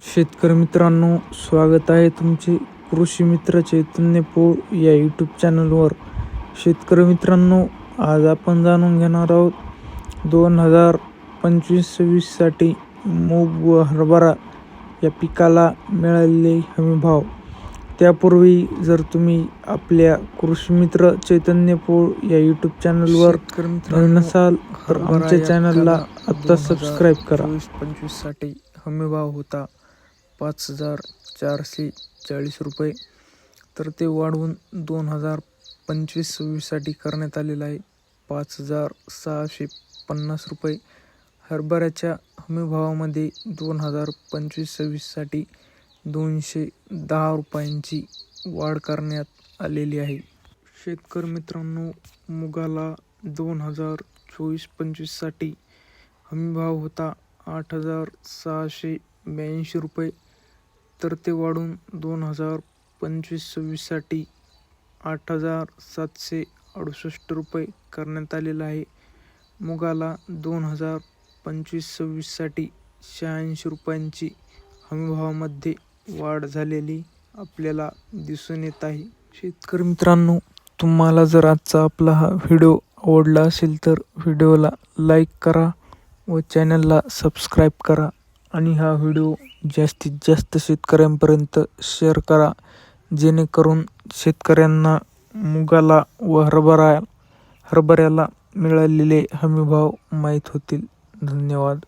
शेतकरी मित्रांनो, स्वागत आहे तुमचे कृषी मित्र चैतन्य पोळ या यूट्यूब चॅनलवर. शेतकरी मित्रांनो, आज आपण जाणून घेणार आहोत 2025-26साठी मूग व हरभरा या पिकाला मिळालेले हमीभाव. त्यापूर्वी जर तुम्ही आपल्या कृषी मित्र चैतन्य पोळ या यूट्यूब चॅनलवर नवीन असाल तर आमच्या चॅनलला आत्ता सबस्क्राईब करा. 2025-26साठी हमीभाव होता 5,440 रुपये, तर ते वाढवून 2025-26साठी करण्यात आलेलं आहे 5,650 रुपये. हरभऱ्याच्या हमीभावामध्ये 2025-26साठी 210 रुपयांची वाढ करण्यात आलेली आहे. शेतकरी मित्रांनो, मुगाला 2024-25साठी हमीभाव होता 8,682 रुपये, तर ते वाढून 2025-26साठी 8,768 रुपये करण्यात आलेलं आहे. मुगाला 2025-26साठी 86 रुपयांची हमीभावामध्ये वाढ झालेली आपल्याला दिसून येत आहे. शेतकरी मित्रांनो, तुम्हाला जर आजचा आपला हा व्हिडिओ आवडला असेल तर व्हिडिओला लाईक करा व चॅनलला सबस्क्राईब करा आणि हा व्हिडिओ जास्तीत जास्त शेतकऱ्यांपर्यंत शेअर करा, जेणेकरून शेतकऱ्यांना मुगाला व हरभऱ्याला मिळालेले हमीभाव माहीत होतील. धन्यवाद.